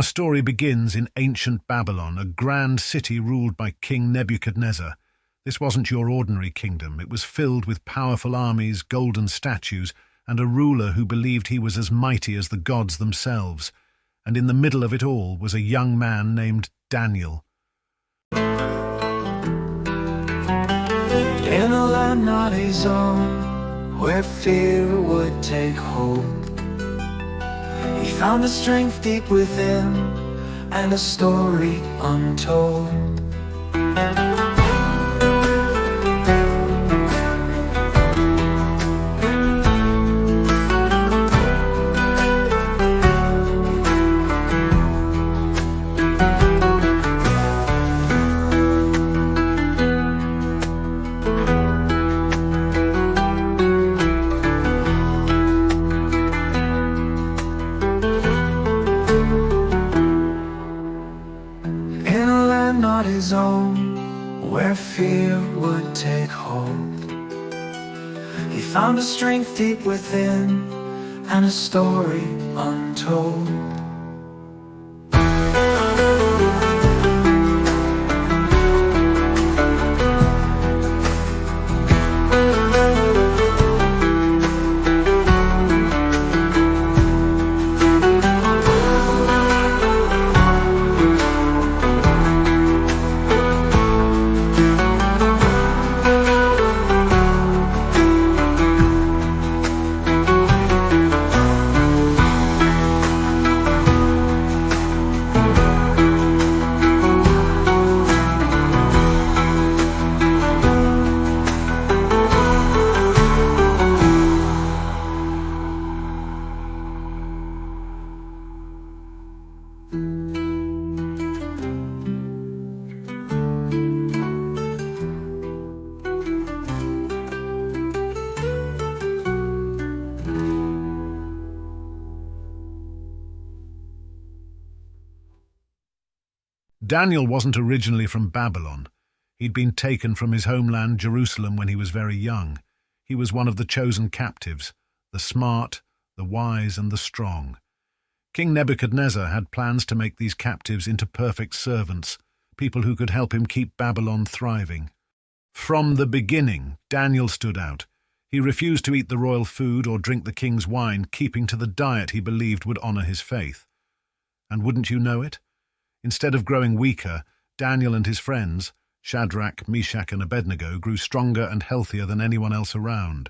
Our story begins in ancient Babylon, a grand city ruled by King Nebuchadnezzar. This wasn't your ordinary kingdom. It was filled with powerful armies, golden statues, and a ruler who believed he was as mighty as the gods themselves. And in the middle of it all was a young man named Daniel. In a land not his own, where fear would take hold, he found a strength deep within, and a story untold. Not his own, where fear would take hold, he found a strength deep within, and a story untold. Daniel wasn't originally from Babylon. He'd been taken from his homeland, Jerusalem, when he was very young. He was one of the chosen captives, the smart, the wise, and the strong. King Nebuchadnezzar had plans to make these captives into perfect servants, people who could help him keep Babylon thriving. From the beginning, Daniel stood out. He refused to eat the royal food or drink the king's wine, keeping to the diet he believed would honor his faith. And wouldn't you know it? Instead of growing weaker, Daniel and his friends, Shadrach, Meshach, and Abednego, grew stronger and healthier than anyone else around.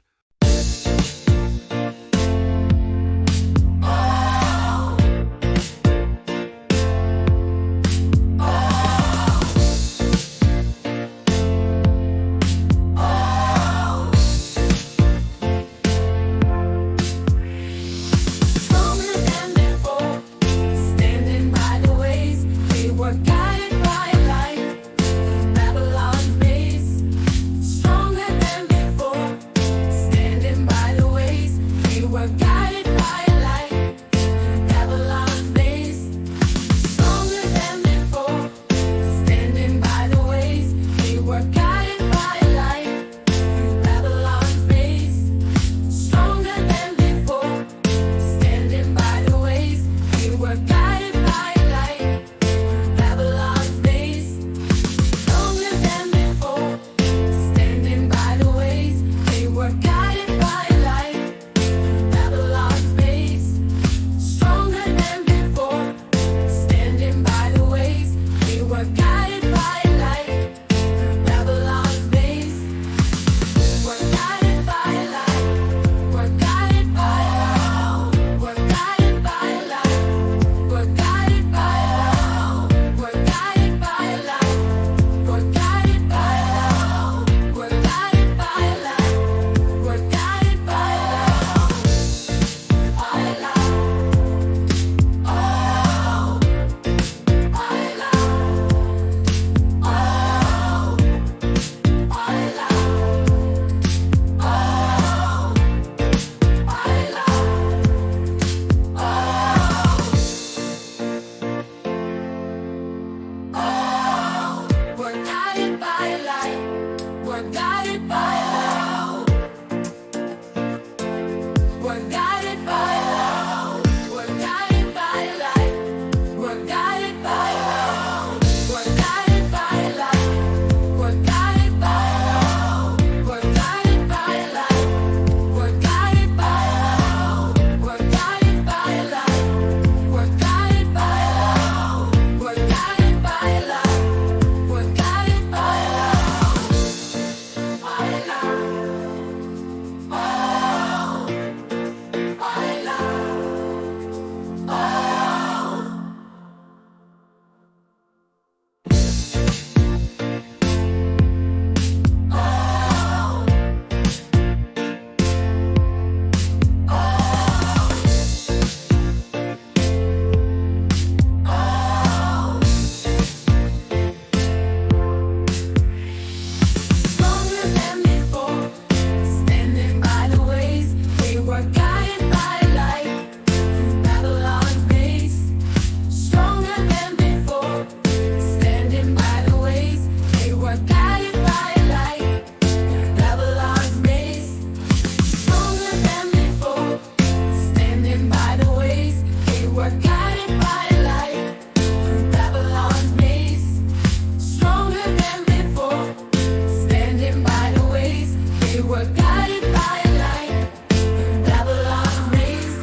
were guided by a light through Babylon's maze.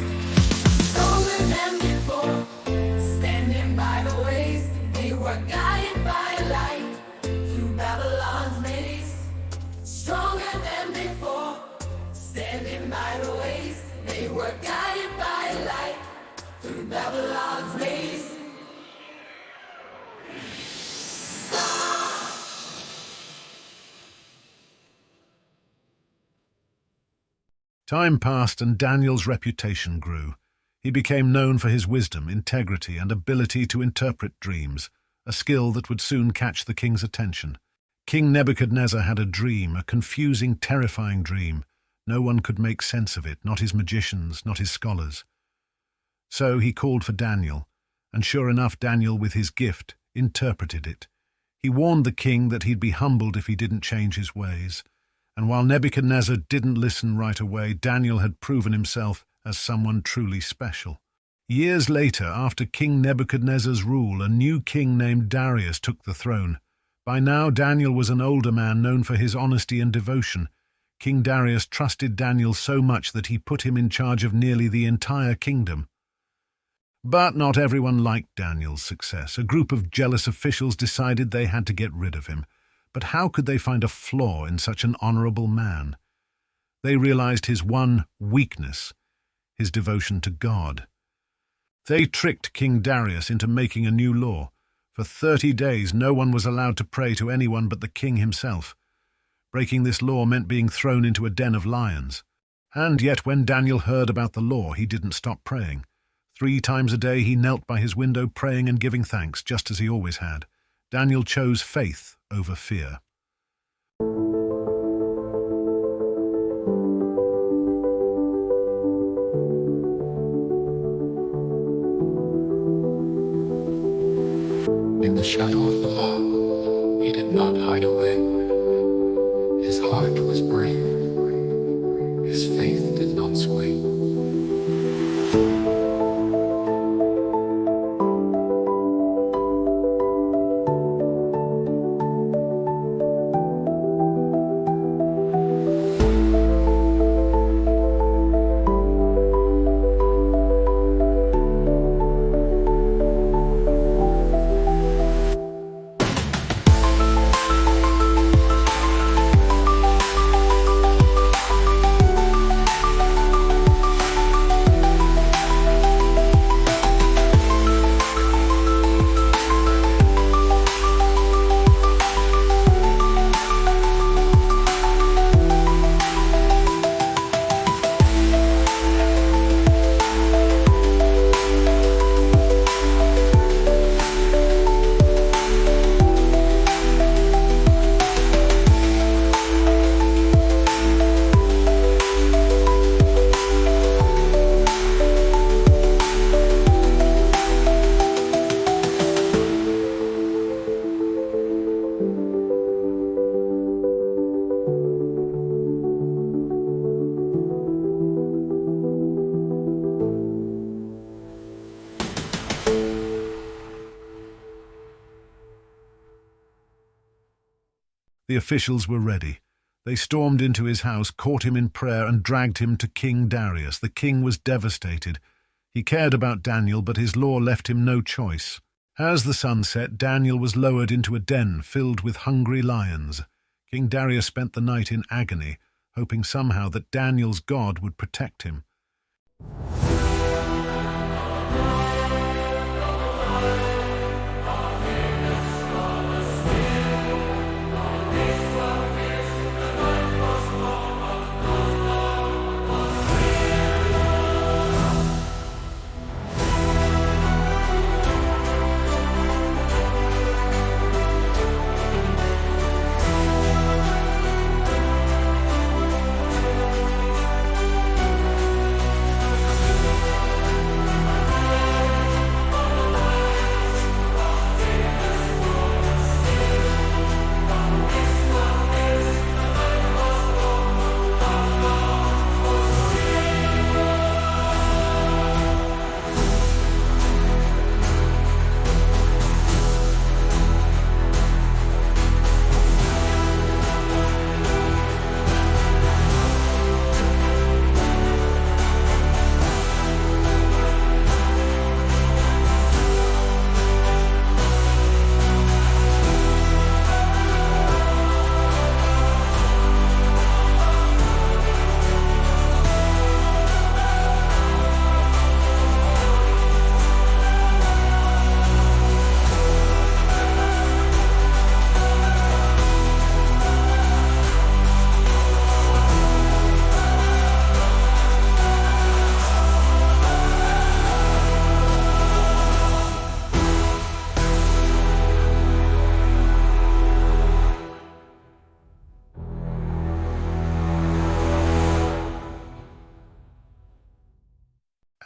Stronger than before, standing by the ways. They were guided by a light through Babylon's maze. Stronger than before, standing by the ways. They were guided by a light through Babylon's maze. Time passed and Daniel's reputation grew. He became known for his wisdom, integrity, and ability to interpret dreams, a skill that would soon catch the king's attention. King Nebuchadnezzar had a dream, a confusing, terrifying dream. No one could make sense of it, not his magicians, not his scholars. So he called for Daniel, and sure enough, Daniel, with his gift, interpreted it. He warned the king that he'd be humbled if he didn't change his ways. And while Nebuchadnezzar didn't listen right away, Daniel had proven himself as someone truly special. Years later, after King Nebuchadnezzar's rule, a new king named Darius took the throne. By now, Daniel was an older man known for his honesty and devotion. King Darius trusted Daniel so much that he put him in charge of nearly the entire kingdom. But not everyone liked Daniel's success. A group of jealous officials decided they had to get rid of him. But how could they find a flaw in such an honorable man? They realized his one weakness, his devotion to God. They tricked King Darius into making a new law. For 30 days, no one was allowed to pray to anyone but the king himself. Breaking this law meant being thrown into a den of lions. And yet when Daniel heard about the law, he didn't stop praying. 3 times a day he knelt by his window praying and giving thanks, just as he always had. Daniel chose faith over fear. In the shadow of the law, he did not hide away. His heart was brave. His faith did not sway. The officials were ready. They stormed into his house, caught him in prayer, and dragged him to King Darius. The king was devastated. He cared about Daniel, but his law left him no choice. As the sun set, Daniel was lowered into a den filled with hungry lions. King Darius spent the night in agony, hoping somehow that Daniel's God would protect him.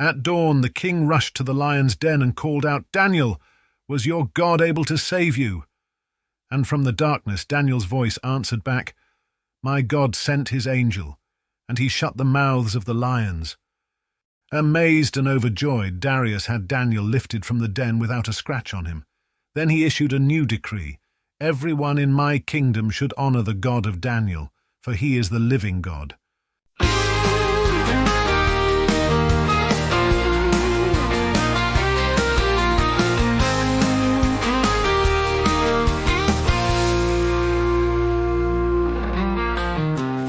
At dawn, the king rushed to the lion's den and called out, "Daniel, was your God able to save you?" And from the darkness, Daniel's voice answered back, "My God sent his angel, and he shut the mouths of the lions." Amazed and overjoyed, Darius had Daniel lifted from the den without a scratch on him. Then he issued a new decree: "Everyone in my kingdom should honor the God of Daniel, for he is the living God."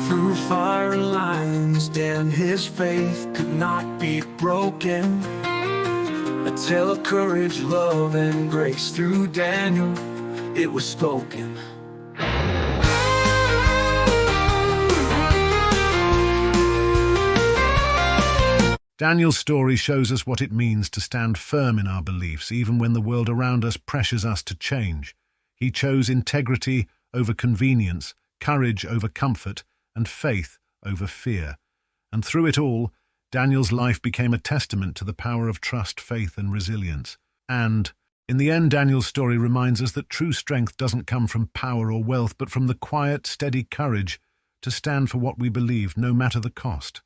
Through fire and lions, Dan, his faith could not be broken. A tale of courage, love, and grace. Through Daniel, it was spoken. Daniel's story shows us what it means to stand firm in our beliefs, even when the world around us pressures us to change. He chose integrity over convenience, courage over comfort, and faith over fear. And through it all, Daniel's life became a testament to the power of trust, faith, and resilience. And, in the end, Daniel's story reminds us that true strength doesn't come from power or wealth, but from the quiet, steady courage to stand for what we believe, no matter the cost.